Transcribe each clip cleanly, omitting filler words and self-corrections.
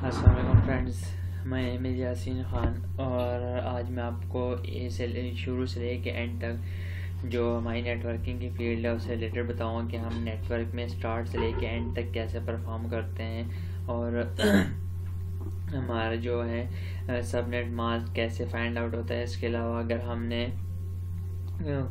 अस्सलाम वालेकुम फ्रेंड्स, मैं मेरी यासीन ख़ान और आज मैं आपको शुरू से लेके एंड तक जो हमारी नेटवर्किंग की फील्ड है उससे रिलेटेड बताऊँगा कि हम नेटवर्क में स्टार्ट से लेके एंड तक कैसे परफॉर्म करते हैं और हमारा जो है सबनेट मास्क कैसे फाइंड आउट होता है। इसके अलावा अगर हमने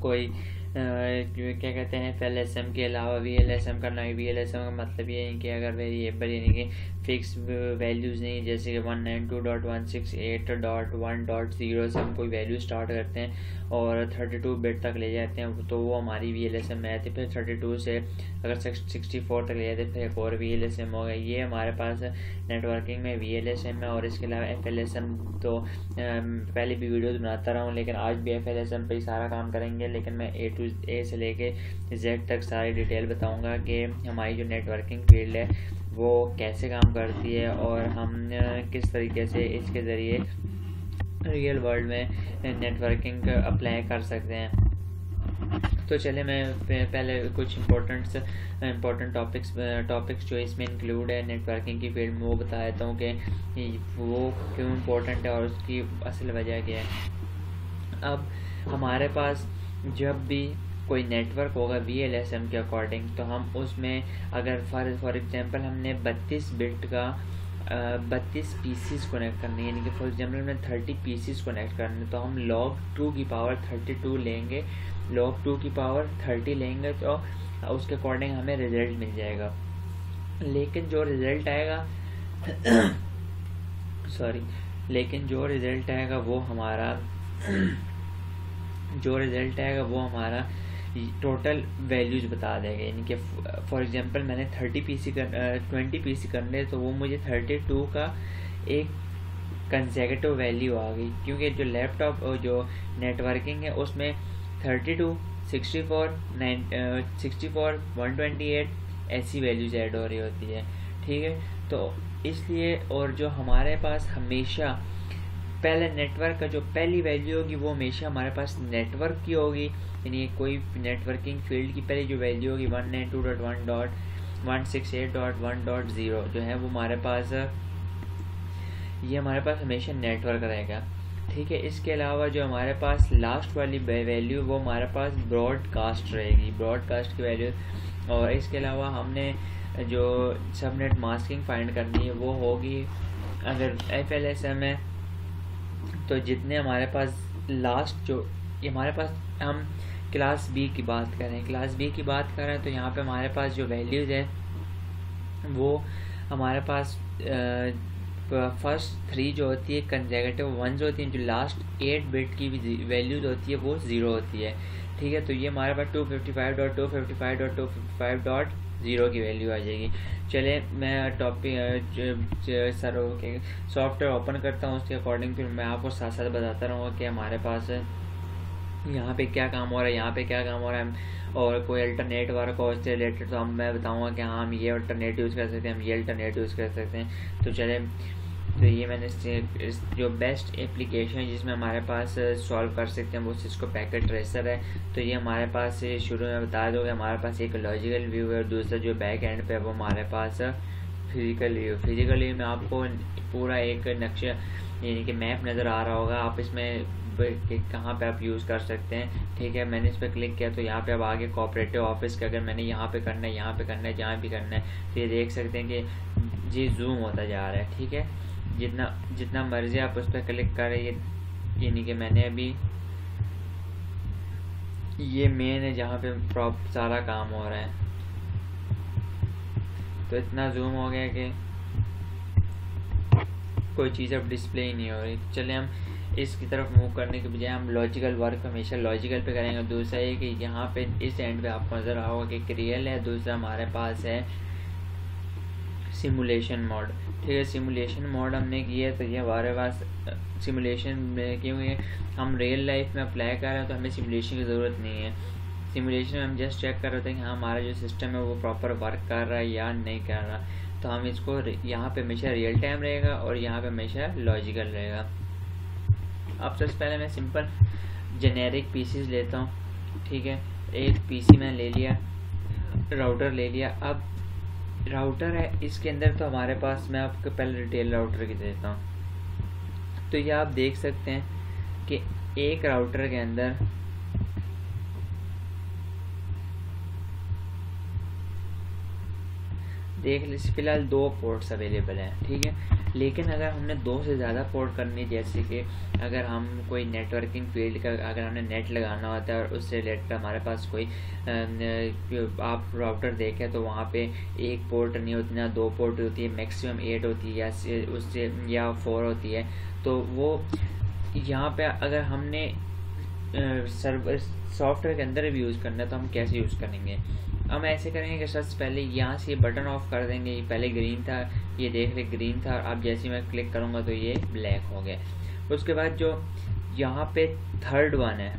कोई क्या कहते हैं FLSM के अलावा VLSM करना है। VLSM का मतलब ये है कि अगर वेरिएबल यानी कि फिक्स वैल्यूज़ नहीं, जैसे कि 192.168.1.0 से हम कोई वैल्यू स्टार्ट करते हैं और 32 बिट तक ले जाते हैं तो वो हमारी VLSM में आती है। फिर 32 से अगर 64 तक ले जाते हैं फिर एक और VLSM होगा। ये हमारे पास नेटवर्किंग में VLSM है। और इसके अलावा FLSM तो पहले भी वीडियोस बनाता रहा हूँ, लेकिन आज भी FLSM पे ही सारा काम करेंगे। लेकिन मैं A से लेके Z तक सारी डिटेल बताऊँगा कि हमारी जो नेटवर्किंग फील्ड है वो कैसे काम करती है और हम किस तरीके से इसके ज़रिए रियल वर्ल्ड में नेटवर्किंग अप्लाई कर सकते हैं। तो चले मैं पहले कुछ इम्पोर्टेंट टॉपिक्स जो इसमें इंक्लूड है नेटवर्किंग की फील्ड में वो बता देता हूँ कि वो क्यों इम्पोर्टेंट है और उसकी असल वजह क्या है। अब हमारे पास जब भी कोई नेटवर्क होगा VLSM के अकॉर्डिंग, तो हम उसमें अगर फॉर एग्जांपल हमने 32 बिट का 32 पीसीस कनेक्ट करने, यानी कि फॉर एग्जांपल हमने 30 पीसीस कनेक्ट करने, तो हम log2 की पावर 32 लेंगे, log2 की पावर 30 लेंगे तो उसके अकॉर्डिंग हमें रिजल्ट मिल जाएगा। लेकिन जो रिजल्ट आएगा वो हमारा टोटल वैल्यूज बता देगा। यानी कि फॉर एग्जांपल मैंने 20 पीसी करने, तो वो मुझे 32 का एक कंसेक्यूटिव वैल्यू आ गई, क्योंकि जो लैपटॉप जो नेटवर्किंग है उसमें 32, 64, 128 ऐसी वैल्यूज ऐड हो रही होती है। ठीक है, तो इसलिए और जो हमारे पास हमेशा पहले नेटवर्क का जो पहली वैल्यू होगी वो हमेशा हमारे पास नेटवर्क की होगी। यानी कोई नेटवर्किंग फील्ड की पहली जो वैल्यू होगी 192.1.168.1.0 जो है वो हमारे पास हमेशा नेटवर्क रहेगा। ठीक है, इसके अलावा जो हमारे पास लास्ट वाली वैल्यू वो हमारे पास ब्रॉडकास्ट रहेगी, ब्रॉडकास्ट की वैल्यू। और इसके अलावा हमने जो सबनेट मास्किंग फाइंड करनी है वो होगी, अगर FLSM है तो जितने हमारे पास लास्ट जो हमारे पास, हम क्लास B की बात करें, तो यहाँ पे हमारे पास जो वैल्यूज़ है वो हमारे पास फर्स्ट 3 जो होती है कंसेक्यूटिव वंस होती हैं, जो लास्ट 8 बिट की वैल्यूज होती है वो 0 होती है। ठीक है, तो ये हमारे पास 255.255.255.0 की वैल्यू आ जाएगी। चले मैं सॉफ्टवेयर ओपन करता हूँ, उसके अकॉर्डिंग फिर मैं आपको साथ साथ बताता रहूँगा कि हमारे पास यहाँ पे क्या काम हो रहा है, और कोई अल्टरनेट वर्क हो इससे रिलेटेड तो मैं बताऊँगा कि हाँ हम ये अल्टरनेट यूज़ कर सकते हैं, हम ये अल्टरनेट यूज़ कर सकते हैं। तो चले, तो ये मैंने जो बेस्ट एप्लीकेशन है जिसमें हमारे पास सॉल्व कर सकते हैं वो सिस्को पैकेट ट्रेसर है। तो ये हमारे पास शुरू में बता दो कि हमारे पास एक लॉजिकल व्यू है और दूसरा जो बैक एंड पे है वो हमारे पास फिजिकल व्यू में आपको पूरा एक नक्शा यानी कि मैप नज़र आ रहा होगा। आप इसमें कहाँ पे आप यूज़ कर सकते हैं। ठीक है, मैंने इस पर क्लिक किया तो यहाँ पे अब आगे कोऑपरेटिव ऑफिस का अगर मैंने यहाँ पे करना है, जहाँ भी करना है, तो ये देख सकते हैं कि ये जूम होता जा रहा है। ठीक है, जितना मर्जी आप उस पर क्लिक करें, यानी कि मैंने अभी ये मेन है जहाँ पे सारा काम हो रहा है, तो इतना जूम हो गया कि कोई चीज़ अब डिस्प्ले ही नहीं हो रही। चले हम इसकी तरफ मूव करने के बजाय हम लॉजिकल वर्क हमेशा लॉजिकल पे करेंगे। दूसरा ये कि यहाँ पे इस एंड पे आपको नज़र आ होगा कि एक रियल है, दूसरा हमारे पास है सिमुलेशन मोड। ठीक है, सिमुलेशन मोड हमने किया तो ये हमारे पास सिमुलेशन में, क्योंकि हम रियल लाइफ में अप्लाई कर रहे हैं तो हमें सिमुलेशन की ज़रूरत नहीं है। सिमुलेशन में हम जस्ट चेक कर रहे थे कि हाँ हमारा जो सिस्टम है वो प्रॉपर वर्क कर रहा है या नहीं कर रहा। तो हम इसको यहाँ पे हमेशा रियल टाइम रहेगा और यहाँ पे हमेशा लॉजिकल रहेगा। अब सबसे पहले मैं सिंपल जेनेरिक पीसीज लेता हूँ। ठीक है, एक पीसी मैंने ले लिया, राउटर ले लिया। अब राउटर है, इसके अंदर तो हमारे पास, मैं आपको पहले डिटेल राउटर की देता हूँ। तो ये आप देख सकते हैं कि एक राउटर के अंदर देख लीजिए फिलहाल 2 पोर्ट्स अवेलेबल हैं, ठीक है। लेकिन अगर हमने 2 से ज़्यादा पोर्ट करनी, जैसे कि अगर हम कोई नेटवर्किंग फील्ड का अगर हमने नेट लगाना होता है और उससे रिलेटेड हमारे पास कोई आप राउटर देखें तो वहाँ पे 1 पोर्ट नहीं होती ना 2 पोर्ट होती है, मैक्सिमम 8 होती है या उससे या 4 होती है। तो वो यहाँ पे अगर हमने सर्वर सॉफ्टवेयर के अंदर भी यूज़ करना है तो हम कैसे यूज़ करेंगे। हम ऐसे करेंगे कि सबसे पहले यहाँ से बटन ऑफ कर देंगे। ये पहले ग्रीन था, ये देख रहे ग्रीन था, और अब जैसे मैं क्लिक करूँगा तो ये ब्लैक हो गया। उसके बाद जो यहाँ पे थर्ड वन है,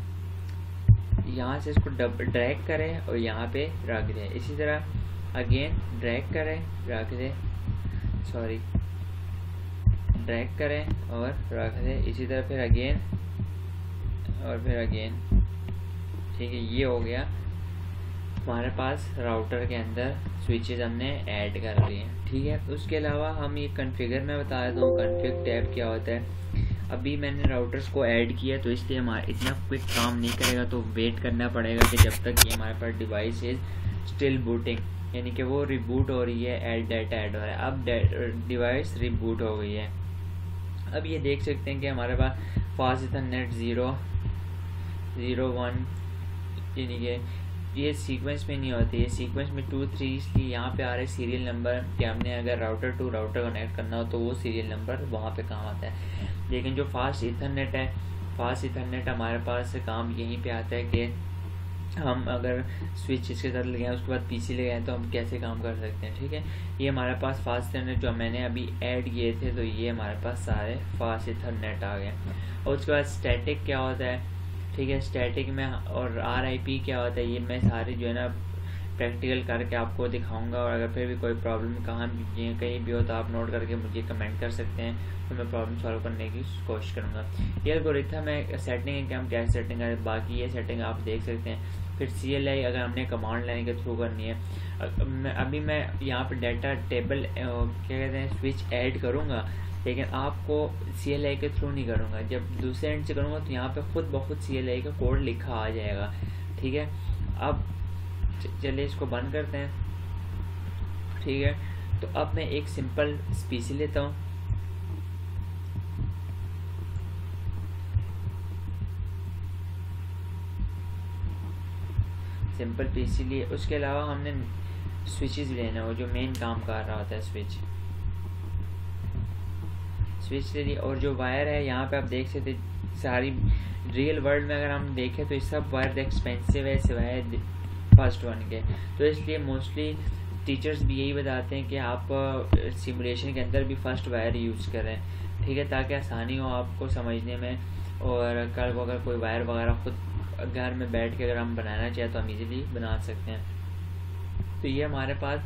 यहाँ से इसको ड्रैग करें और यहाँ पे रख दें। इसी तरह अगेन ड्रैग करें, रख दें, सॉरी ड्रैग करें और रख दें। इसी तरह फिर अगेन और फिर अगेन, ठीक है। ये हो गया हमारे पास राउटर के अंदर स्विचेस हमने ऐड कर लिए हैं, ठीक है। उसके अलावा हम ये कॉन्फ़िगर में बता देता हूँ कॉन्फ़िग टैब क्या होता है। अभी मैंने राउटर्स को ऐड किया तो इसलिए हमारा इतना क्विक काम नहीं करेगा, तो वेट करना पड़ेगा कि जब तक ये हमारे पास डिवाइस इज स्टिल बूटिंग, यानी कि वो रिबूट हो रही है, ऐड डाटा ऐड हो रहा है। अब डिवाइस रिबूट हो गई है। अब ये देख सकते हैं कि हमारे पास फास्ट इथरनेट 0.0.1 यानी कि ये सीक्वेंस में नहीं होती है, सीक्वेंस में 2 3 इसलिए यहाँ पे आ रहा है सीरियल नंबर कि हमने अगर राउटर टू राउटर कनेक्ट करना हो तो वो सीरियल नंबर वहाँ पे काम आता है। लेकिन जो फास्ट इथरनेट है, फास्ट इथरनेट हमारे पास काम यहीं पे आता है कि हम अगर स्विच इसके साथ लगाएं उसके बाद पीसी लगाएं तो हम कैसे काम कर सकते हैं, ठीक है। ये हमारे पास फास्ट इथरनेट जो मैंने अभी ऐड किए थे तो ये हमारे पास सारे फास्ट इथरनेट आ गए। और उसके बाद स्टैटिक क्या होता है, ठीक है। स्टैटिक में और RIP क्या होता है, ये मैं सारी जो है ना प्रैक्टिकल करके आपको दिखाऊंगा। और अगर फिर भी कोई प्रॉब्लम कहीं भी हो तो आप नोट करके मुझे कमेंट कर सकते हैं, तो मैं प्रॉब्लम सॉल्व करने की कोशिश करूंगा। ये एल्गोरिथम है सेटिंग है कि हम क्या सेटिंग करें, बाकी ये सेटिंग आप देख सकते हैं। फिर CLI अगर हमने कमांड लाइन के थ्रू करनी है। अभी मैं यहाँ पर डाटा टेबल क्या कहते हैं स्विच ऐड करूँगा, लेकिन आपको CLI के थ्रू नहीं करूँगा। जब दूसरे एंड से करूँगा तो यहाँ पे खुद ब खुद CLI का कोड लिखा आ जाएगा, ठीक है। अब चलिए इसको बंद करते हैं, ठीक है। तो अब मैं एक सिंपल PC लेता हूँ, सिंपल PC लिए। उसके अलावा हमने स्विचेस लेना हो जो मेन काम कर रहा होता है, स्विच ले लिए। और जो वायर है यहाँ पे आप देख सकते सारी रियल वर्ल्ड में अगर हम देखें तो ये सब वायर एक्सपेंसिव है सिवाय फर्स्ट वन के। तो इसलिए मोस्टली टीचर्स भी यही बताते हैं कि आप सिमुलेशन के अंदर भी फर्स्ट वायर यूज़ करें, ठीक है, ताकि आसानी हो आपको समझने में। और कल को अगर कोई वायर वगैरह खुद घर में बैठ के अगर हम बनाना चाहें तो हम इजीली बना सकते हैं। तो ये हमारे पास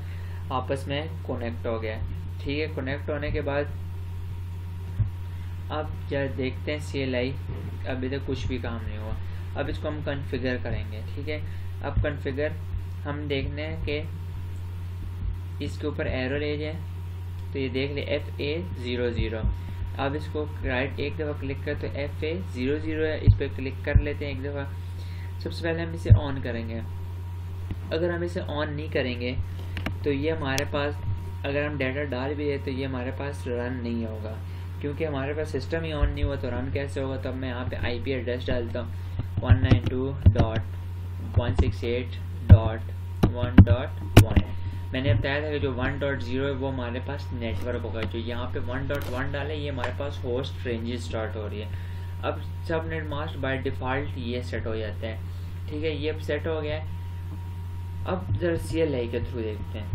आपस में कनेक्ट हो गया, ठीक है। कनेक्ट होने के बाद अब जब देखते हैं CLI अभी तक कुछ भी काम नहीं हुआ। अब इसको हम कॉन्फ़िगर करेंगे, ठीक है। अब कॉन्फ़िगर हम देखने हैं कि इसके ऊपर एरो ले जाए तो ये देख ले FA00। अब इसको राइट एक दफ़ा क्लिक कर तो FA00 है, इस पर क्लिक कर लेते हैं एक दफ़ा। सबसे पहले हम इसे ऑन करेंगे। अगर हम इसे ऑन नहीं करेंगे तो ये हमारे पास अगर हम डाटा डाल भी दें तो ये हमारे पास रन नहीं होगा, क्योंकि हमारे पास सिस्टम ही ऑन नहीं हुआ तो रन कैसे होगा। तो अब मैं यहाँ पे IP एड्रेस डालता हूँ 192.168.1.1। मैंने बताया था कि जो 1.0 है वो हमारे पास नेटवर्क होगा। जो यहाँ पे 1.1 डाले ये हमारे पास होस्ट रेंजेस स्टार्ट हो रही है। अब सबनेट मास्क बाय डिफ़ॉल्ट ये सेट हो जाता है, ठीक है। ये सेट हो गया है। अब जरा CLI के थ्रू देखते हैं,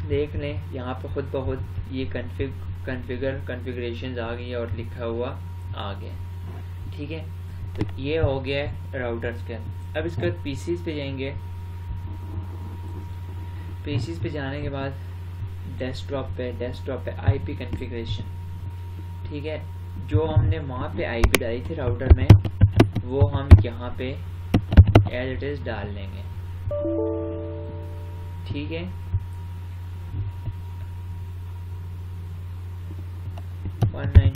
देख लें यहाँ पे खुद ब खुद ये कॉन्फ़िगरेशंस आ गई है और लिखा हुआ आ गया, ठीक है। तो ये हो गया है राउटर्स के। अब इसके बाद PCs पे जाएंगे। PCs पे जाने के बाद डेस्कटॉप पे IP कॉन्फ़िगरेशन, ठीक है। जो हमने वहाँ पे IP डाली थी राउटर में वो हम यहाँ पे एज इट इज़ डाल लेंगे, ठीक है।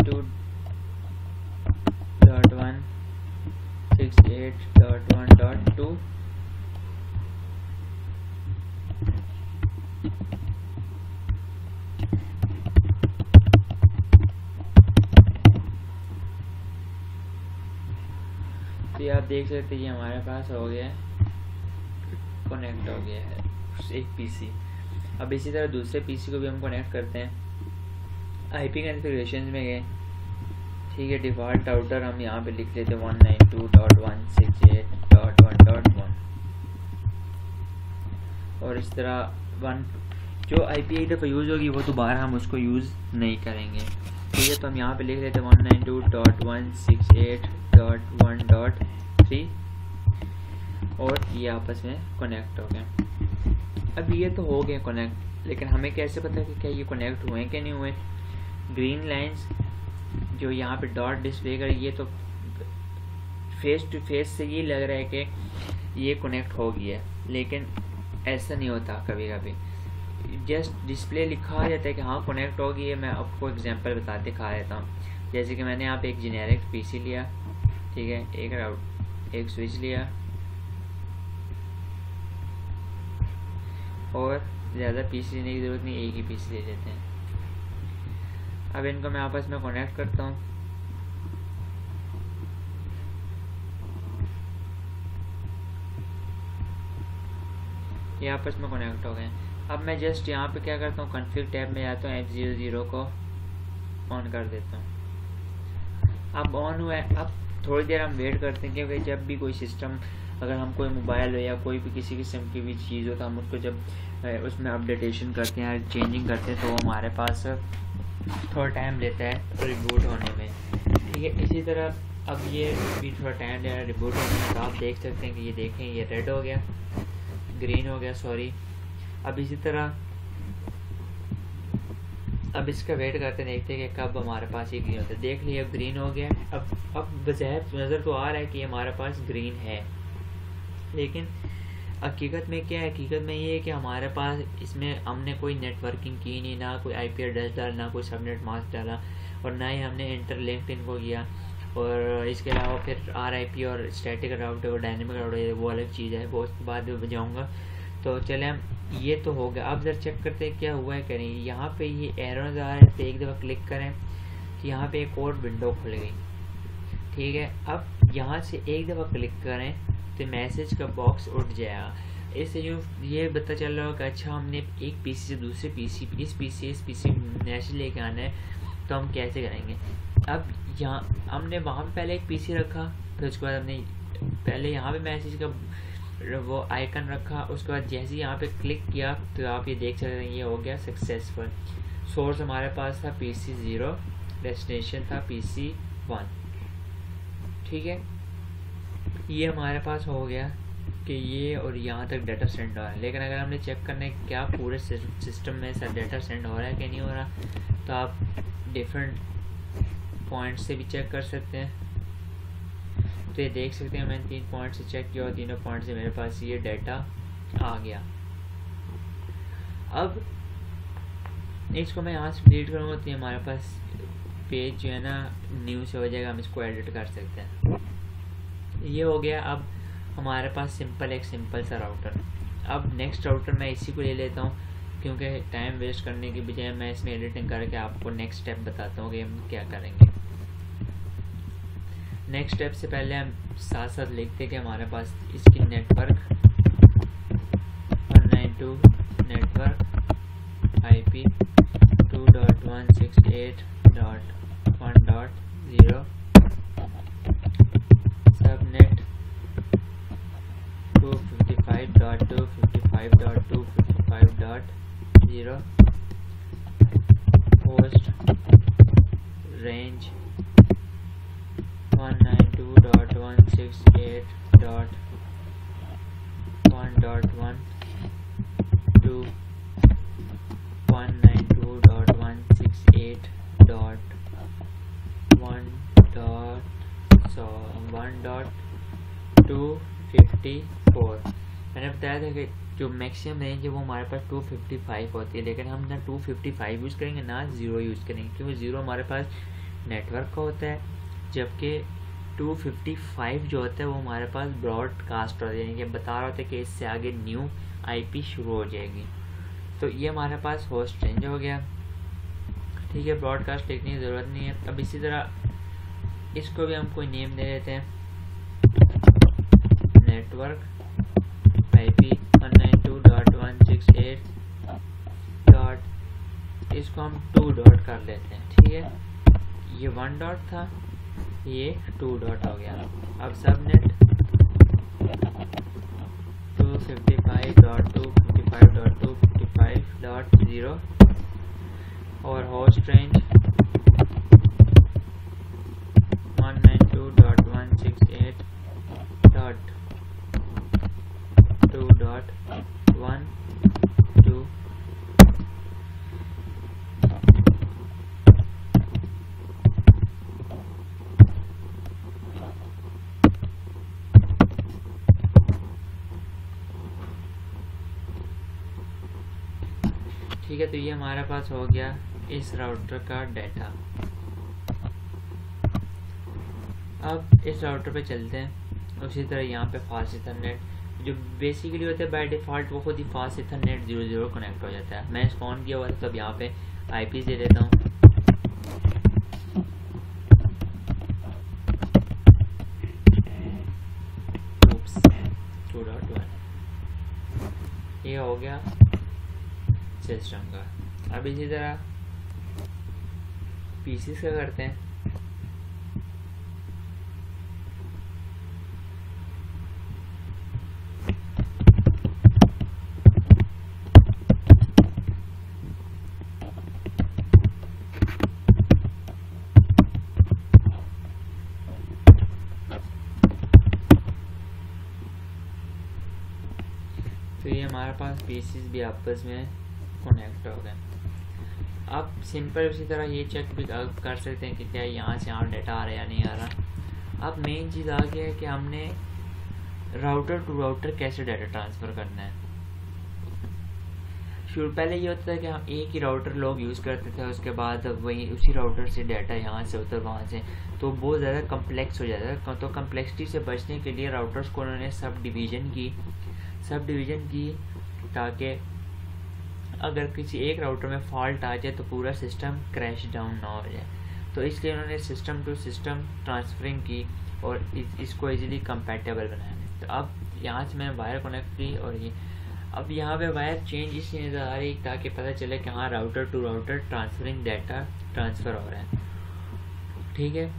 192.168.1.2 तो आप देख सकते हैं ये हमारे पास हो गया है, कनेक्ट हो गया है एक पीसी। अब इसी तरह दूसरे पीसी को भी हम कनेक्ट करते हैं। आईपी कॉन्फ़िगरेशन में गए, ठीक है, डिफ़ॉल्ट राउटर हम यहाँ पे लिख लेते हैं 192.168.1.1 और इस तरह जो आईपी एक दफ़ा यूज़ होगी वो दोबारा हम उसको यूज़ नहीं करेंगे, ठीक है। तो हम यहाँ पे लिख लेते हैं 192.168.1.3 और ये आपस में कनेक्ट हो गए। अब ये तो हो गए कनेक्ट, लेकिन हमें कैसे पता कि क्या ये कनेक्ट हुए कि नहीं हुए। ग्रीन लाइंस जो यहाँ पे डॉट डिस्प्ले कर, ये तो फेस टू फेस से ये लग रहा है कि ये कनेक्ट हो गया है, लेकिन ऐसा नहीं होता। कभी कभी जस्ट डिस्प्ले लिखा आ जाता है कि हाँ कनेक्ट हो गई है। मैं आपको एग्जांपल दिखा देता हूँ। जैसे कि मैंने यहाँ पे एक जेनेरिक पीसी लिया, ठीक है, एक स्विच लिया और ज़्यादा पीसी लेने की ज़रूरत नहीं, एक ही पीसी ले लेते हैं। अब इनको मैं आपस में कनेक्ट करता हूँ। ये आपस में कनेक्ट हो गए। अब मैं जस्ट यहाँ पे क्या करता हूँ, कॉन्फ़िग टैब में जाता हूँ, F00 को ऑन कर देता हूँ। अब ऑन हुआ है। अब थोड़ी देर हम वेट करते हैं, क्योंकि जब भी कोई सिस्टम, अगर हम कोई मोबाइल हो या कोई भी किसी किस्म की भी चीज़ हो, तो हम उसको जब उसमें अपडेटेशन करते हैं, चेंजिंग करते हैं, तो वो हमारे पास थोड़ा टाइम लेता है रिबूट होने में, ठीक है। इसी तरह अब ये भी थोड़ा टाइम ले रहा है रिबूट होने में। तो आप देख सकते हैं कि ये देखें, ये रेड हो गया, ग्रीन हो गया, सॉरी। अब इसी तरह अब इसका वेट करते देखते हैं कि कब हमारे पास ये ग्रीन होता है। देख लिया, ग्रीन हो गया। अब बज़ाहिर नज़र तो आ रहा है कि हमारे पास ग्रीन है, लेकिन हकीकत में क्या है, हकीकत में ये है कि हमारे पास इसमें हमने कोई नेटवर्किंग की नहीं, ना कोई आईपी एड्रेस डाला, ना कोई सबनेट मास्क डाला, और ना ही हमने इंटरलिंक्ड इनको किया। और इसके अलावा फिर आरआईपी और स्टैटिक राउट और डायनेमिक राउट है, वो अलग चीज़ है, वो उसके बाद जाऊँगा। तो चले हम, ये तो हो गया। अब जरा चेक करते हैं क्या हुआ है क्या नहीं। यहाँ पे ये एरर नज़र आ रहा है, तो एक दफ़ा क्लिक करें तो यहाँ पे एक और विंडो खुल गई, ठीक है। अब यहाँ से एक दफ़ा क्लिक करें तो मैसेज का बॉक्स उठ जाएगा। इससे यूँ ये पता चल रहा है कि अच्छा हमने एक पीसी से दूसरे पीसी, इस पीसी मैसेज लेके आना है, तो हम कैसे करेंगे। अब यहाँ हमने वहाँ पे पहले एक पीसी रखा, फिर उसके बाद हमने पहले यहाँ पे मैसेज का वो आइकन रखा, उसके बाद जैसे ही यहाँ पे क्लिक किया तो आप ये देख सकते हैं ये हो गया सक्सेसफुल। सोर्स हमारे पास था PC 0, डेस्टिनेशन था PC 1, ठीक है। ये हमारे पास हो गया कि ये और यहाँ तक डाटा सेंड हो रहा है। लेकिन अगर हमने चेक करना है क्या पूरे सिस्टम में सब डाटा सेंड हो रहा है कि नहीं हो रहा, तो आप डिफरेंट पॉइंट से भी चेक कर सकते हैं। तो ये देख सकते हैं मैंने 3 पॉइंट से चेक किया और तीनों पॉइंट से मेरे पास ये डाटा आ गया। अब इसको मैं यहाँ से डिलीट करूँगा तो हमारे पास पेज जो है ना न्यू से हो जाएगा, हम इसको एडिट कर सकते हैं। ये हो गया। अब हमारे पास एक सिंपल सा राउटर। अब नेक्स्ट राउटर मैं इसी को ले लेता हूँ, क्योंकि टाइम वेस्ट करने की बजाय मैं इसमें एडिटिंग करके आपको नेक्स्ट स्टेप बताता हूँ कि हम क्या करेंगे। नेक्स्ट स्टेप से पहले हम साथ साथ लिखते हैं कि हमारे पास इसकी network 192 network IP 2.168.1.0 subnet 255.255.255.0 host range 192.168.1.1 to 192.168.1.254। मैंने बताया था कि जो मैक्सिमम रेंज है वो हमारे पास 255 होती है, लेकिन हम ना 255 यूज़ करेंगे ना 0 यूज़ करेंगे, क्योंकि 0 हमारे पास नेटवर्क का होता है, जबकि 255 जो होता है वो हमारे पास ब्रॉडकास्ट होता है, यानी कि बता रहा होता है कि इससे आगे न्यू आईपी शुरू हो जाएगी। तो ये हमारे पास होस्ट रेंज हो गया, ठीक है, ब्रॉडकास्ट लिखने की ज़रूरत नहीं है। अब इसी तरह इसको भी हम कोई नेम दे देते हैं, नेटवर्क IP 192.168. इसको हम 2 डॉट कर लेते हैं, ठीक है, ये 1 डॉट था, ये 2 डॉट हो गया। अब सबनेट 255.255.255.0 और होस्ट रेंज 192.168.2.1.2। ठीक है, तो ये हमारे पास हो गया इस राउटर का डाटा। अब इस राउटर पे चलते हैं। उसी तरह यहाँ पे फास्ट इथरनेट जो बेसिकली होता है बाय डिफ़ॉल्ट वो खुद ही फास्ट इथरनेट 00 कनेक्ट हो जाता है। मैं इसको ऑन किया हुआ था, तो अब यहाँ पे आईपी दे देता हूँ। oops, 2.1 ये हो गया सिस्टम का। अब इसी तरह पीसीस का करते हैं। तो ये हमारे पास पीसीस भी आपस में कनेक्ट हो गए। आप सिंपल उसी तरह ये चेक भी कर सकते हैं कि क्या यहाँ से यहाँ डाटा आ रहा है या नहीं आ रहा। अब मेन चीज़ आ गया है कि हमने राउटर टू राउटर कैसे डाटा ट्रांसफ़र करना है। शुरू पहले ये होता था कि हम एक ही राउटर लोग यूज़ करते थे, उसके बाद वही उसी राउटर से डाटा यहाँ से उधर वहाँ से, तो बहुत ज़्यादा कम्प्लेक्स हो जाता है। तो कम्प्लेक्सिटी से बचने के लिए राउटर्स को उन्होंने सब डिवीज़न की ताकि अगर किसी एक राउटर में फॉल्ट आ जाए तो पूरा सिस्टम क्रैश डाउन ना हो जाए। तो इसलिए उन्होंने सिस्टम टू सिस्टम ट्रांसफरिंग की और इसको इजीली कंपैटिबल बनाया। तो अब यहाँ से मैंने वायर कनेक्ट की और ये अब यहाँ पे वायर चेंज इसलिए नज़र आ रही ताकि पता चले कि हाँ router to router transferring data transfer हो रहा है, ठीक है।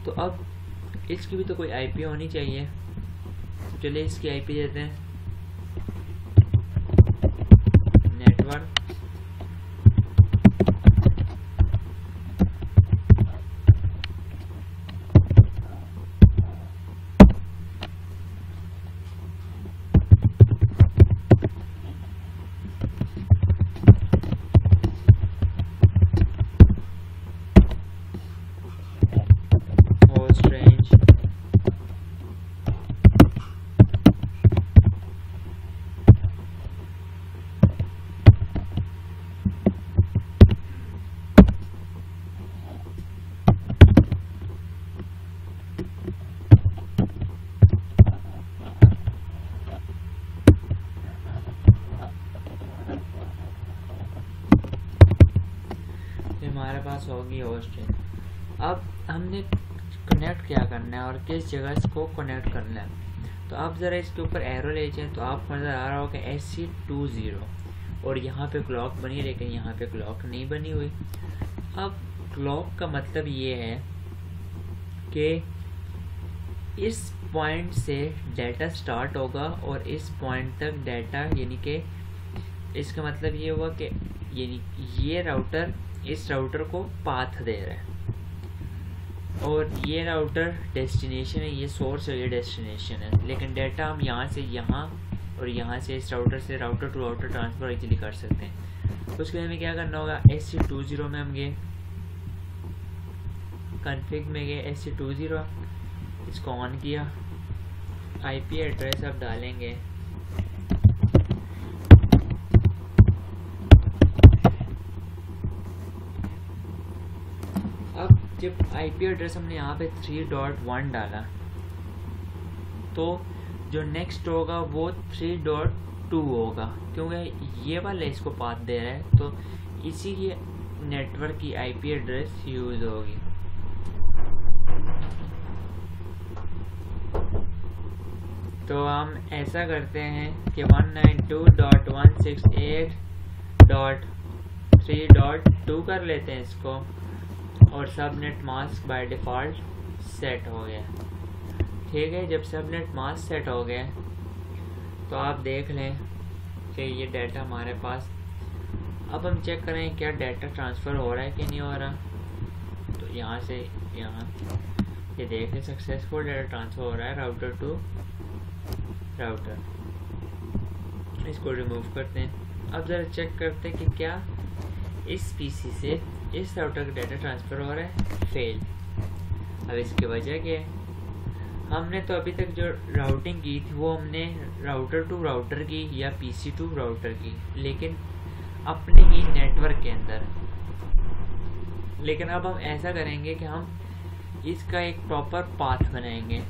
तो अब इसकी भी तो कोई आईपी होनी चाहिए। चलिए इसकी आईपी देते हैं नेटवर्क होस्ट रेंज हमारे पास होगी होस्ट रेंज। अब हमने कनेक्ट क्या करना है और किस जगह इसको कनेक्ट करना है। तो आप ज़रा इसके ऊपर एरो ले जाएं तो आपको नज़र आ रहा होगा SC20 और यहाँ पे क्लॉक बनी है, लेकिन यहाँ पे क्लॉक नहीं बनी हुई। अब क्लॉक का मतलब ये है कि इस पॉइंट से डाटा स्टार्ट होगा और इस पॉइंट तक डाटा, यानी कि इसका मतलब ये हुआ कि यानी ये राउटर इस राउटर को पाथ दे रहा है और ये राउटर डेस्टिनेशन है, ये सोर्स है, ये डेस्टिनेशन है। लेकिन डाटा हम यहाँ से यहाँ और यहाँ से इस राउटर से router to router transfer easily कर सकते हैं। तो उसके लिए हमें क्या करना होगा, SC20 में हम गए, कॉन्फ़िग में गए, SC20 इसको ऑन किया, IP एड्रेस अब डालेंगे अब जब आईपी एड्रेस हमने यहाँ पे 3.1 डाला तो जो नेक्स्ट होगा वो 3.2 होगा, क्योंकि ये वाला इसको पाथ दे रहा है तो इसी के नेटवर्क की आईपी एड्रेस यूज होगी। तो हम ऐसा करते हैं कि 192.168.3.2 कर लेते हैं इसको, और subnet mask by default set हो गया। ठीक है, जब सबनेट मास्क सेट हो गया तो आप देख लें कि ये डाटा हमारे पास, अब हम चेक करें क्या डाटा ट्रांसफ़र हो रहा है कि नहीं हो रहा। तो यहाँ से यहाँ ये देख लें सक्सेसफुल डाटा ट्रांसफ़र हो रहा है राउटर टू राउटर। इसको रिमूव करते हैं। अब ज़रा चेक करते हैं कि क्या इस पीसी से इस राउटर का डाटा ट्रांसफ़र हो रहा है। फेल। अब इसकी वजह क्या है, हमने तो अभी तक जो राउटिंग की थी वो हमने राउटर टू राउटर की या पीसी टू राउटर की, लेकिन अपने ही नेटवर्क के अंदर। लेकिन अब हम ऐसा करेंगे कि हम इसका एक प्रॉपर पाथ बनाएंगे।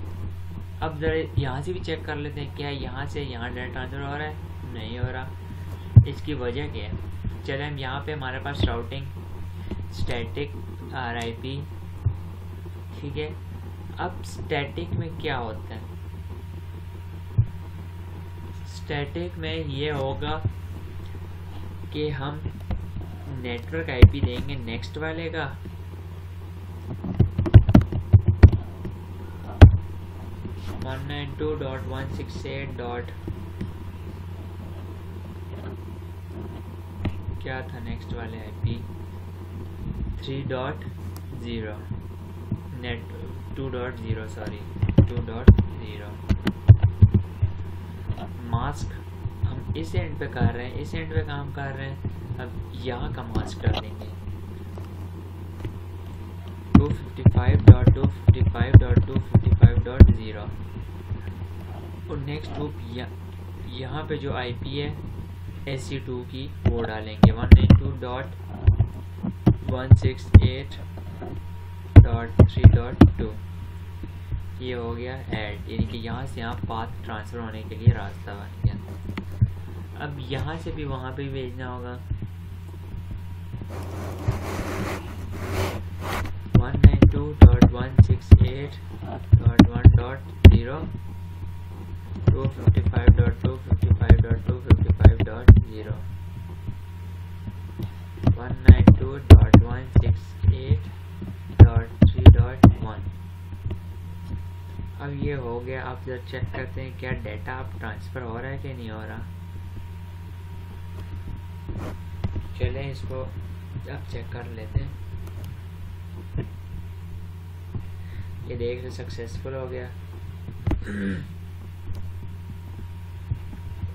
अब ज़रा यहाँ से भी चेक कर लेते हैं क्या यहाँ से यहाँ डाटा ट्रांसफ़र हो रहा है, नहीं हो रहा। इसकी वजह क्या है, चले हम यहाँ पे हमारे पास राउटिंग स्टैटिक RIP। ठीक है, अब स्टैटिक में क्या होता है, स्टैटिक में ये होगा कि हम नेटवर्क IP देंगे नेक्स्ट वाले का, क्या था नेक्स्ट वाले IP 3.0 नेट 2.0 सॉरी 2.0। मास्क हम इस एंड पे कर रहे हैं, इस एंड पे काम कर रहे हैं। अब यहाँ का मास्क डालेंगे 255.255.255.0 और नेक्स्ट लूप यहाँ पे जो IP है SE2 की वो डालेंगे 192.168.3.2। ये हो गया ऐड, यानी कि यहाँ से यहाँ पाथ ट्रांसफ़र होने के लिए रास्ता बन गया। अब यहाँ से भी वहाँ पे भेजना होगा 192.168.1.0 255.255.255.0 192.168.3.1। अब ये हो गया। आप जब चेक करते हैं क्या डाटा आप ट्रांसफ़र हो रहा है कि नहीं हो रहा। चलें इसको अब चेक कर लेते हैं। ये देख रहे सक्सेसफुल हो गया।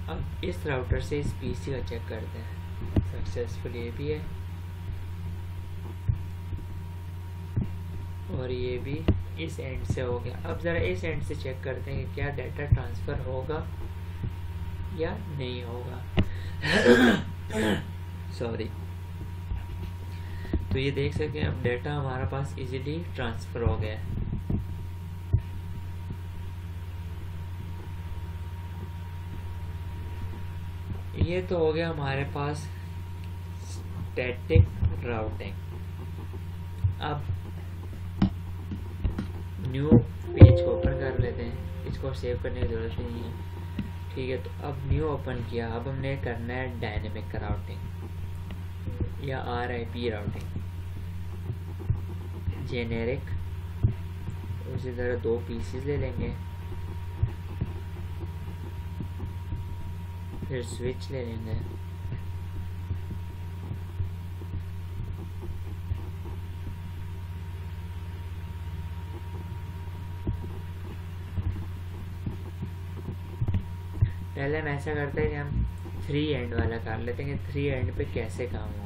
अब इस राउटर से इस पीसी का चेक करते हैं, सक्सेसफुल ये भी है और ये भी इस एंड से हो गया। अब ज़रा इस एंड से चेक करते हैं कि क्या डाटा ट्रांसफ़र होगा या नहीं होगा। सॉरी। तो ये देख सकते हैं अब डाटा हमारा पास इजीली ट्रांसफ़र हो गया है। ये तो हो गया हमारे पास स्टैटिक राउटिंग। अब न्यू पेज को ओपन कर लेते हैं, इसको सेव करने की ज़रूरत नहीं है। ठीक है, तो अब न्यू ओपन किया। अब हमने करना है डायनेमिक राउटिंग या RIP राउटिंग। जेनेरिक उसी तरह 2 पीसेस ले लेंगे, फिर स्विच ले लेंगे, पहले हम ऐसा करते हैं कि हम 3 एंड वाला कर लेते हैं कि 3 एंड पे कैसे काम होगा।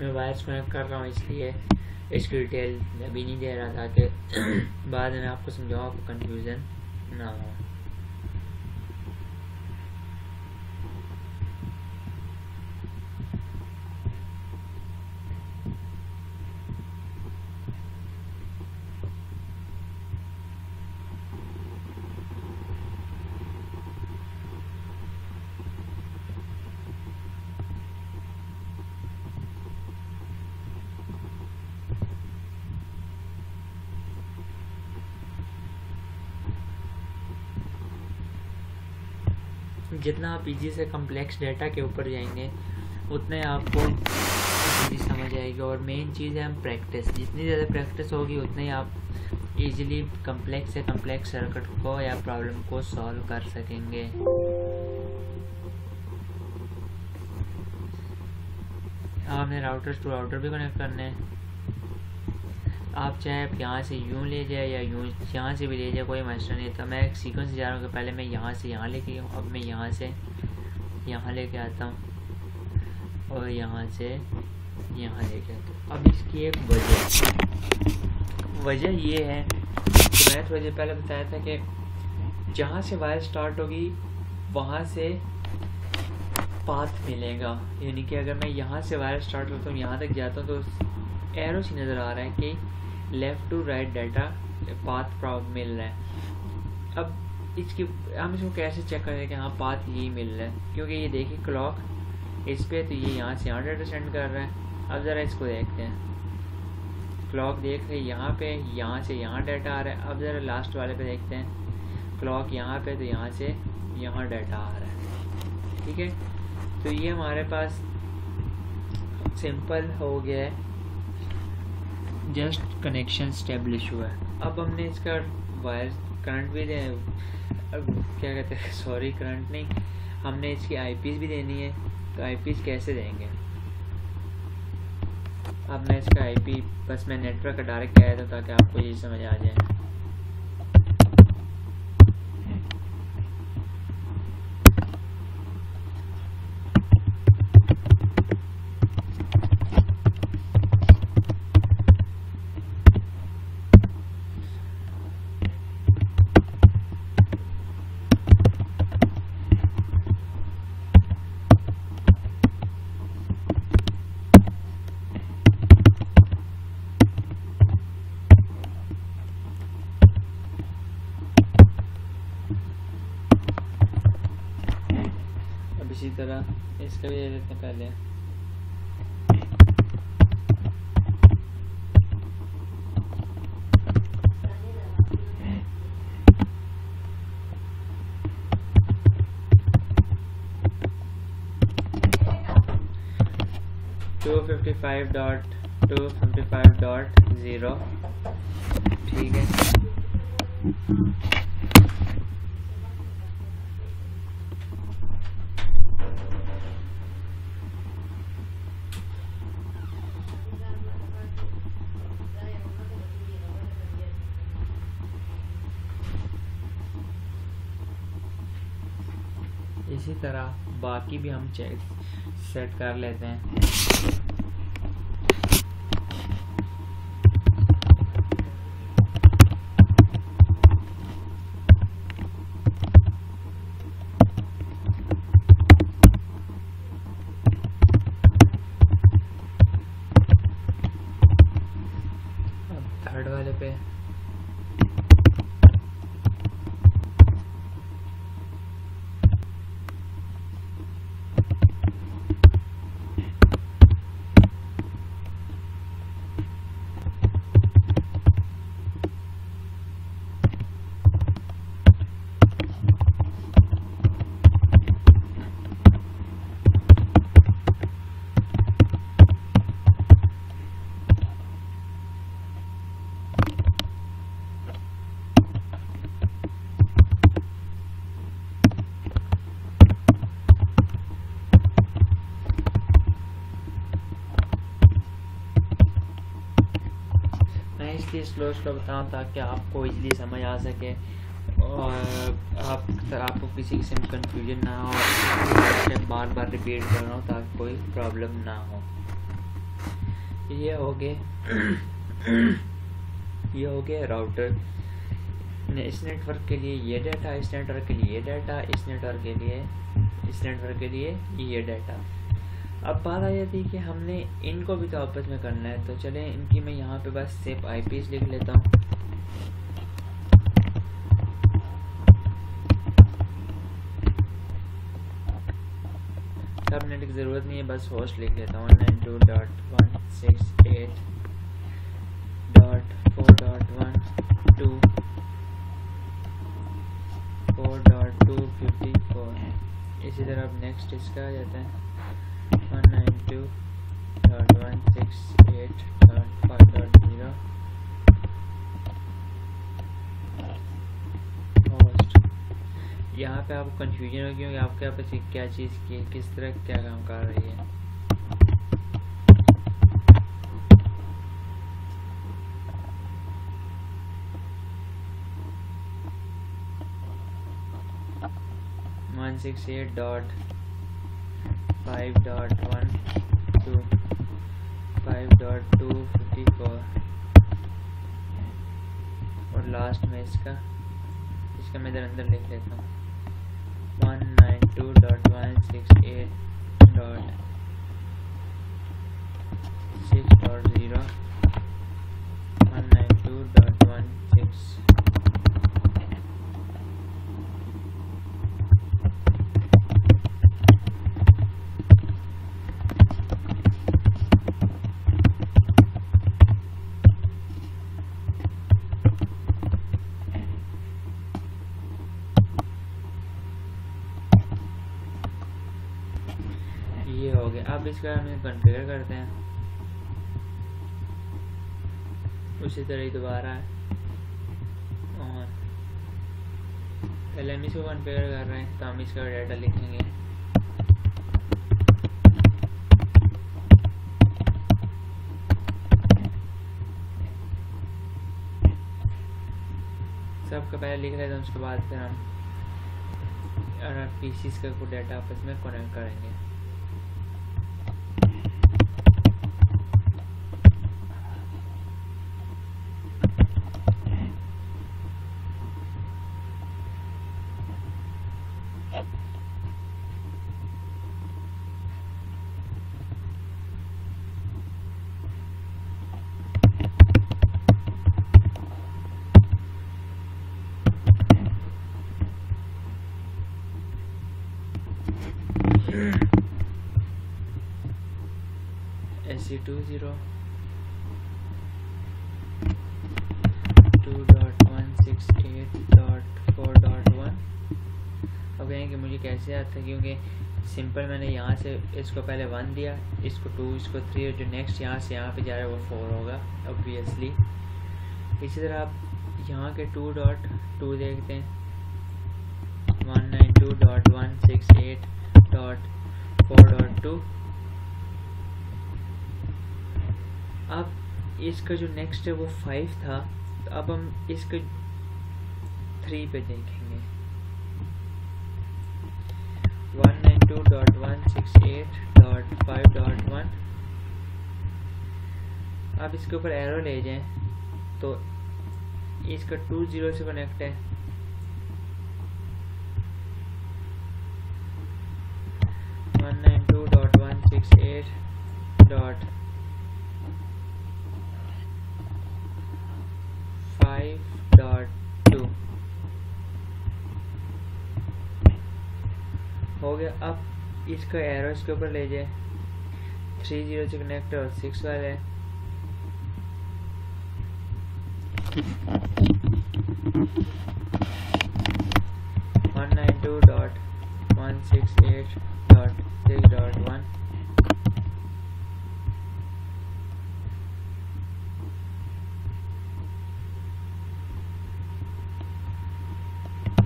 मैं वायर्स कनेक्ट कर रहा हूँ इसलिए इसकी डिटेल अभी नहीं दे रहा, ताकि बाद में आपको समझाऊँ, आपको कन्फ्यूज़न ना हो। जितना आप इजी से कम्प्लेक्स डाटा के ऊपर जाएंगे उतने आपको इजीली समझ आएगी। और मेन चीज़ है हम प्रैक्टिस, जितनी ज़्यादा प्रैक्टिस होगी उतने ही आप इजीली कम्प्लेक्स से कम्प्लेक्स सर्किट को या प्रॉब्लम को सॉल्व कर सकेंगे। आपने राउटर टू राउटर भी कनेक्ट करने हैं, आप चाहे आप यहाँ से यूँ ले जाए या यूँ यहाँ से भी ले जाए, कोई मसला नहीं। तो मैं एक सीक्वेंस से जा रहा हूँ कि पहले मैं यहाँ से यहाँ लेके गया हूँ, अब मैं यहाँ से यहाँ लेके आता हूँ और यहाँ से यहाँ लेके आता हूँ। अब इसकी एक वजह ये है कि मैं थोड़ी देर पहले बताया था कि जहाँ से वायर स्टार्ट होगी वहाँ से पाथ मिलेगा, यानी कि अगर मैं यहाँ से वायर स्टार्ट करता हूँ यहाँ तक जाता हूँ तो एरो से नज़र आ रहा है कि left to right data path मिल रहा है। अब इसकी हम इसको कैसे चेक करें कि हाँ पाथ यही मिल रहा है, क्योंकि ये देखिए क्लॉक इस पर तो ये यहाँ से यहाँ डाटा सेंड कर रहा है। अब ज़रा इसको देखते हैं, क्लॉक देख रहे यहाँ पे, यहाँ से यहाँ डाटा आ रहा है। अब ज़रा लास्ट वाले पे देखते हैं, क्लॉक यहाँ पे तो यहाँ से यहाँ डाटा आ रहा है। ठीक है, तो ये हमारे पास सिंपल हो गया है, जस्ट कनेक्शन स्टेब्लिश हुआ है। अब हमने इसका वायर करंट भी क्या कहते हैं, सॉरी करंट नहीं, हमने इसकी आईपीस भी देनी है। तो आईपीस कैसे देंगे, अब मैं इसका आईपी बस मैं नेटवर्क का डायरेक्ट कह देता हूँ ताकि आपको ये समझ आ जाए। इसी तरह इसका भी दे देते हैं पहले। $255.255.0 ठीक है। इसी तरह बाकी भी हम चेक सेट कर लेते हैं। अब थर्ड वाले पे इसलिए स्लो बताऊँ ताकि आपको इजीली समझ आ सके और आपको किसी किस्म की कन्फ्यूजन ना हो, बार बार रिपीट कर रहा हूँ ताकि कोई प्रॉब्लम ना हो। ये हो गए ये हो गया राउटर। इस नेटवर्क के लिए ये डाटा, इस नेटवर्क के लिए ये डाटा, इस नेटवर्क के लिए ये डाटा। अब बात आ जाती है कि हमने इनको भी तो आपस में करना है, तो चलें इनकी मैं यहाँ पे बस सिर्फ आईपीस लिख लेता हूँ। सबनेट की ज़रूरत नहीं है, बस होस्ट लिख लेता हूँ 192.168.4.254। इसी तरह अब नेक्स्ट इसका आ जाता है 192.168.5.0 होस्ट। यहाँ पे आपको कंफ्यूजन होगी क्योंकि आपके यहाँ पे क्या चीज़ की किस तरह क्या काम कर रही है। वन 168.5.1 और लास्ट में इसका मैं इधर अंदर लिख लेता हूँ 192.168.6.0 192.168.6 ये हो गया। अब इसका हम कॉन्फ़िगर करते हैं उसी तरह ही दोबारा है और पहले हम इसको कॉन्फ़िगर कर रहे हैं तो हम इसका डाटा लिखेंगे सबका पहले लिख लेते हैं, उसके बाद फिर हम पीसीस का कोई डाटा आपस में कनेक्ट करेंगे। SE20 2.168.4.1। अब कहें कि मुझे कैसे आता है, क्योंकि सिंपल मैंने यहाँ से इसको पहले 1 दिया, इसको 2, इसको 3 और जो नेक्स्ट यहाँ से यहाँ पे जा रहा है वो 4 होगा ऑब्वियसली। इसी तरह आप यहाँ के 2.2 देखते हैं 192.168.4.2। अब इसका जो नेक्स्ट है वो 5 था, तो अब हम इसको 3 पे देखेंगे 192.168.5.1। अब इसके ऊपर एरो ले जाएं तो इसका 20 से कनेक्ट है, हो गया। अब इसका एरो इसके ऊपर ले जाए 30 से कनेक्ट और 6 वाले है वन 192.168.6.1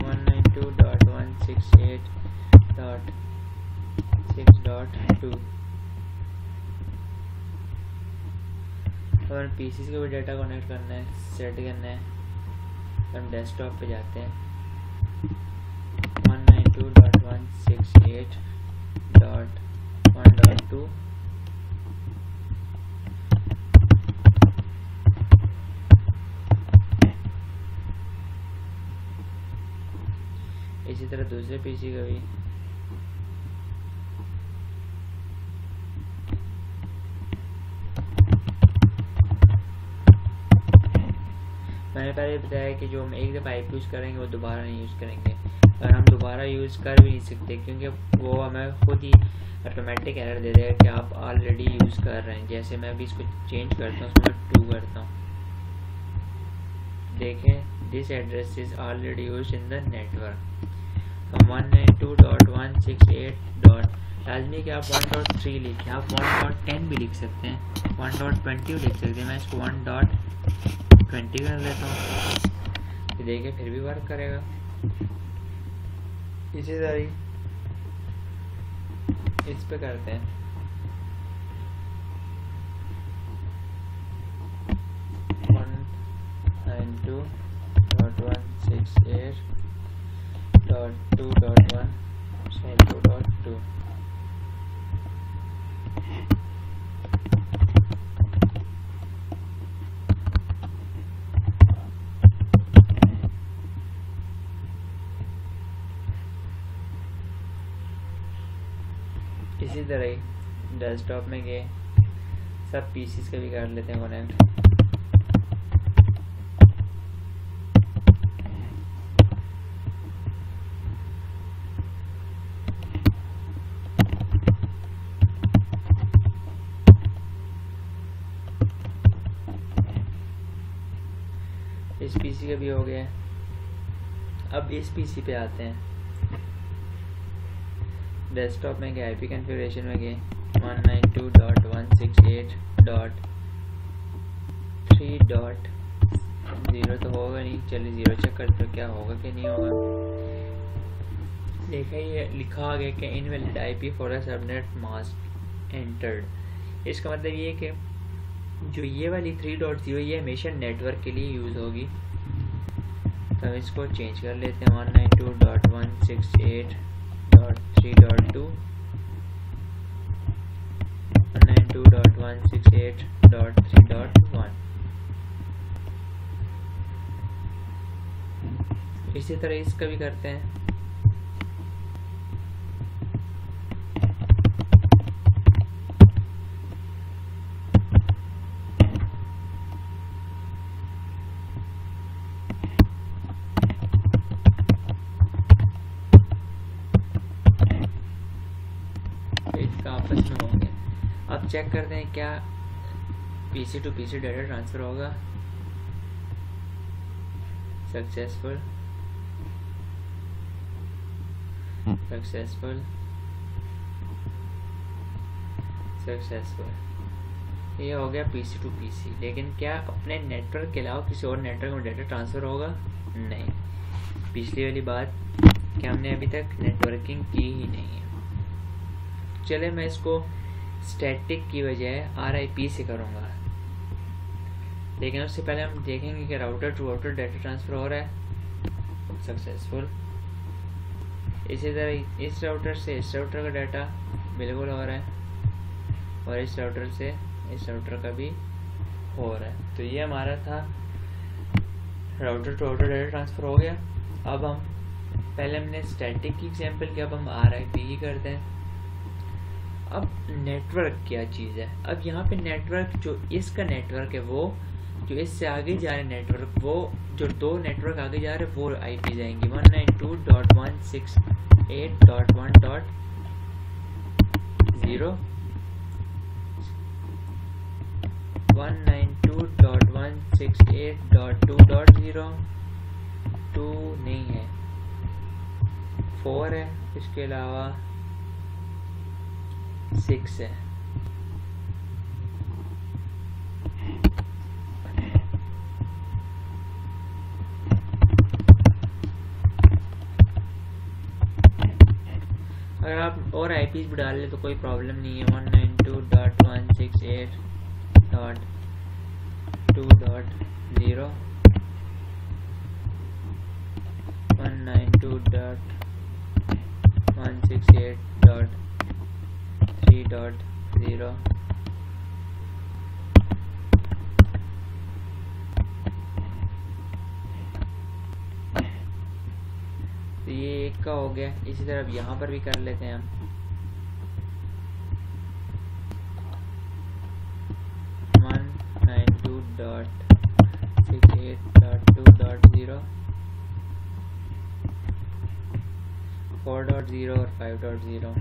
192.168.6.2। अगर पीसी से भी डाटा कनेक्ट करना है, सेट करना है, तो हम डेस्कटॉप पे जाते हैं 192.168.1.2 इसी तरह दूसरे पीसी का भी। मैंने पहले बताया कि जो हम एक दफ़ा IP यूज़ करेंगे वो दोबारा नहीं यूज़ करेंगे, और हम दोबारा यूज़ कर भी नहीं सकते क्योंकि वो हमें खुद ही ऑटोमेटिक एरर दे देगा कि आप ऑलरेडी यूज़ कर रहे हैं। जैसे मैं अभी इसको चेंज करता हूँ, उसको मैं 2 करता हूँ, देखें this address is already use in the network. हम 192.168. लाजमी कि आप 1.3 लिखें, आप 1.10 भी लिख सकते हैं, 1.20 भी लिख सकते हैं। मैं इसको 1.20 कर लेता हूँ, तो देखिए फिर भी वर्क करेगा। इसी तरह इस पे करते हैं, इसी तरह ही डेस्कटॉप में गए, सब पीसीस का भी कर लेते हैं कनेक्ट। इस पीसी का भी हो गया। अब इस पीसी पे आते हैं, डेस्कटॉप में गए, IP कॉन्फ़िगरेशन में गए, 192.168.3.0 तो होगा नहीं, चलिए 0 चेक करते हैं क्या होगा कि नहीं होगा। देखा ये लिखा आ गया कि invalid IP for a subnet mask entered. इसका मतलब ये है कि जो ये वाली 3.0 ये हमेशा नेटवर्क के लिए यूज़ होगी। तो हम इसको चेंज कर लेते हैं 192.168.3.2, 192.168.3.1। इसी तरह इसका भी करते हैं। आपस में हो गया। अब चेक करते हैं क्या PC to PC data transfer होगा। Successful, successful, successful. ये हो गया PC टू PC। लेकिन क्या अपने नेटवर्क के अलावा किसी और नेटवर्क में डाटा ट्रांसफ़र होगा? नहीं। पिछली वाली बात कि हमने अभी तक नेटवर्किंग की ही नहीं है। चले मैं इसको स्टैटिक की बजाय RIP से करूँगा, लेकिन उससे पहले हम देखेंगे कि router to router data transfer हो रहा है, सक्सेसफुल। इसी तरह इस राउटर से इस राउटर का डाटा बिल्कुल हो रहा है, और इस राउटर से इस राउटर का भी हो रहा है। तो ये हमारा था router to router data transfer हो गया। अब हम पहले हमने स्टैटिक की एग्जांपल किया, अब हम RIP की करते हैं। अब नेटवर्क क्या चीज़ है? अब यहाँ पे नेटवर्क जो इसका नेटवर्क है, वो जो इससे आगे जा रहे नेटवर्क, वो जो 2 नेटवर्क आगे जा रहे वो IP जाएंगी 192.168.1.0, 192.168.2.0, 2 नहीं है, 4 है, इसके अलावा 6 है। अगर आप और IPs भी डाल ले तो कोई प्रॉब्लम नहीं है। 192.168.2.0, 192.168.3.0, तो ये एक 1 का हो गया। इसी तरह यहाँ पर भी कर लेते हैं हम। वन 92.68.2.0 4.0 और 5.0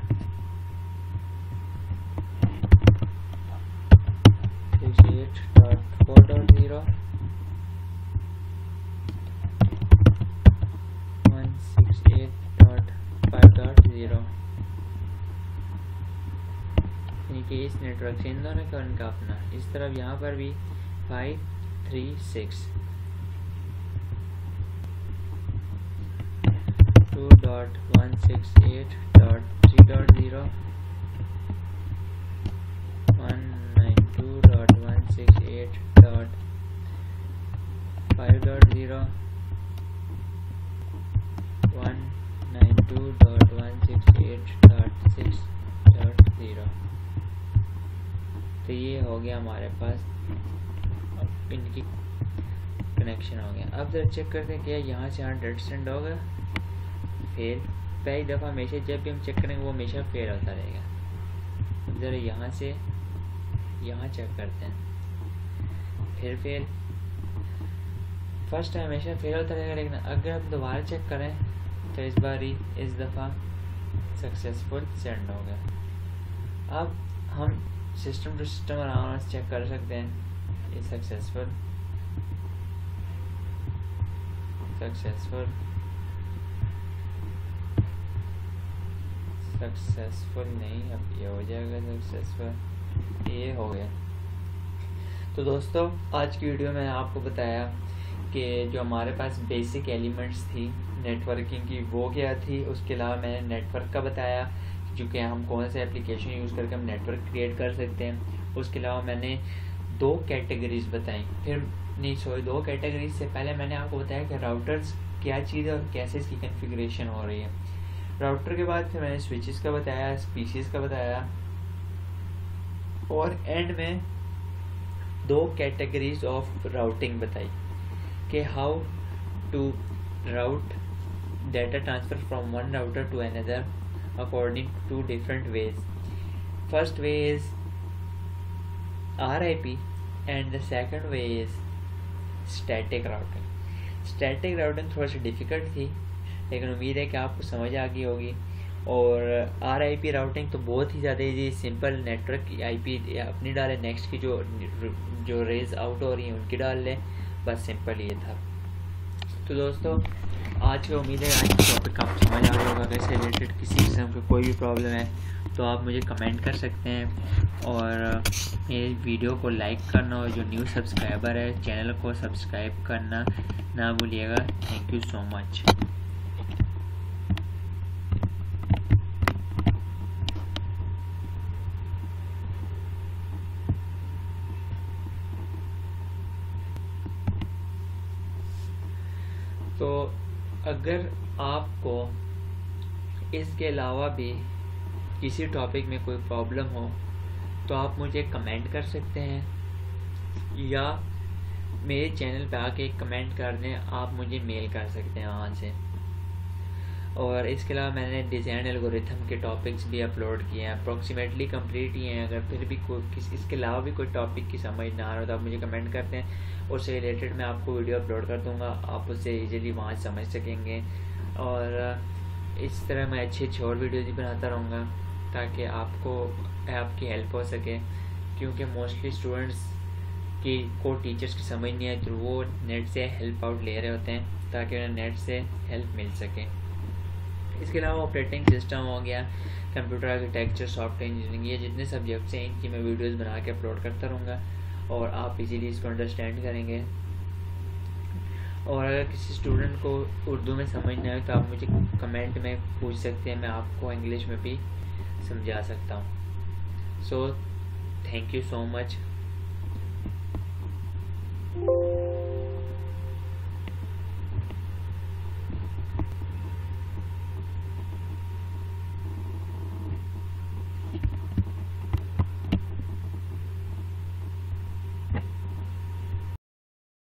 68.4.0 168.5.0 यानी कि इस नेटवर्क से इन दोनों का उनका अपना। इस तरफ यहाँ पर भी 536 2.168.3.0 192.168.5.0 192.168.6.0। तो ये हो गया हमारे पास, अब इनकी कनेक्शन हो गया। अब जरा चेक करते हैं क्या यहाँ से 100% होगा। फेल, पहली दफ़ा हमेशा जब भी हम चेक करेंगे वो हमेशा फेल होता रहेगा। अब ज़रा यहाँ से यहाँ चेक करते हैं, फिर फेल। फर्स्ट टाइम हमेशा फेल होता रहेगा, लेकिन अगर हम दोबारा चेक करें तो इस बार ही इस दफ़ा सक्सेसफुल सेंड हो गया। अब हम सिस्टम टू सिस्टम आराम से चेक कर सकते हैं। ये सक्सेसफुल नहीं, अब ये हो जाएगा सक्सेसफुल, ये हो गया। तो दोस्तों आज की वीडियो में आपको बताया कि जो हमारे पास बेसिक एलिमेंट्स थी नेटवर्किंग की वो क्या थी। उसके अलावा मैंने नेटवर्क का बताया, जो कि हम कौन से एप्लीकेशन यूज़ करके हम नेटवर्क क्रिएट कर सकते हैं। उसके अलावा मैंने 2 कैटेगरीज बताई। दो कैटेगरीज से पहले मैंने आपको बताया कि राउटर्स क्या चीज़ है और कैसे इसकी कॉन्फ़िगरेशन हो रही है। राउटर के बाद फिर मैंने स्विचेस का बताया, स्पीशीज़ का बताया, और एंड में 2 कैटेगरीज ऑफ राउटिंग बताई कि how to route data transfer from one router to another according to different ways. First way is RIP and the second way is static routing. Static routing थोड़ा सा difficult थी, लेकिन उम्मीद है कि आपको समझ आ गई होगी। और RIP राउटिंग तो बहुत ही ज़्यादा इजी, सिंपल नेटवर्क की IP अपनी डालें, नेक्स्ट की जो रेज आउट हो रही हैं उनकी डाल लें, बस सिंपल ये था। तो दोस्तों आज की उम्मीद है आज की टॉपिक आपको समझ आ रहा होगा। अगर इससे रिलेटेड किसी किस्म की कोई भी प्रॉब्लम है तो आप मुझे कमेंट कर सकते हैं, और मेरे वीडियो को लाइक करना, और जो न्यू सब्सक्राइबर है चैनल को सब्सक्राइब करना ना भूलिएगा। Thank you so much. तो अगर आपको इसके अलावा भी किसी टॉपिक में कोई प्रॉब्लम हो तो आप मुझे कमेंट कर सकते हैं, या मेरे चैनल पे आके कमेंट कर दें, आप मुझे मेल कर सकते हैं वहाँ से। और इसके अलावा मैंने डिज़ाइन एल्गोरिथम के टॉपिक्स भी अपलोड किए हैं, अप्रॉक्सीमेटली कंप्लीट ही हैं। अगर फिर भी इसके अलावा भी कोई टॉपिक की समझ ना आ रहा तो आप मुझे कमेंट करते हैं, उससे रिलेटेड मैं आपको वीडियो अपलोड कर दूंगा, आप उससे इजीली वहाँ समझ सकेंगे। और इस तरह मैं अच्छी और वीडियोज़ भी बनाता रहूँगा ताकि आपकी हेल्प हो सके, क्योंकि मोस्टली स्टूडेंट्स को टीचर्स की समझ नहीं आती तो वो नेट से हेल्प आउट ले रहे होते हैं ताकि उन्हें नेट से हेल्प मिल सके। इसके अलावा ऑपरेटिंग सिस्टम हो गया, कंप्यूटर आर्किटेक्चर, सॉफ्टवेयर इंजीनियरिंग, ये जितने सब्जेक्ट्स हैं इनकी मैं वीडियोस बना के अपलोड करता रहूँगा और आप इजीली इसको अंडरस्टैंड करेंगे। और अगर किसी स्टूडेंट को उर्दू में समझ नहीं आए तो आप मुझे कमेंट में पूछ सकते हैं, मैं आपको इंग्लिश में भी समझा सकता हूँ। So thank you so much.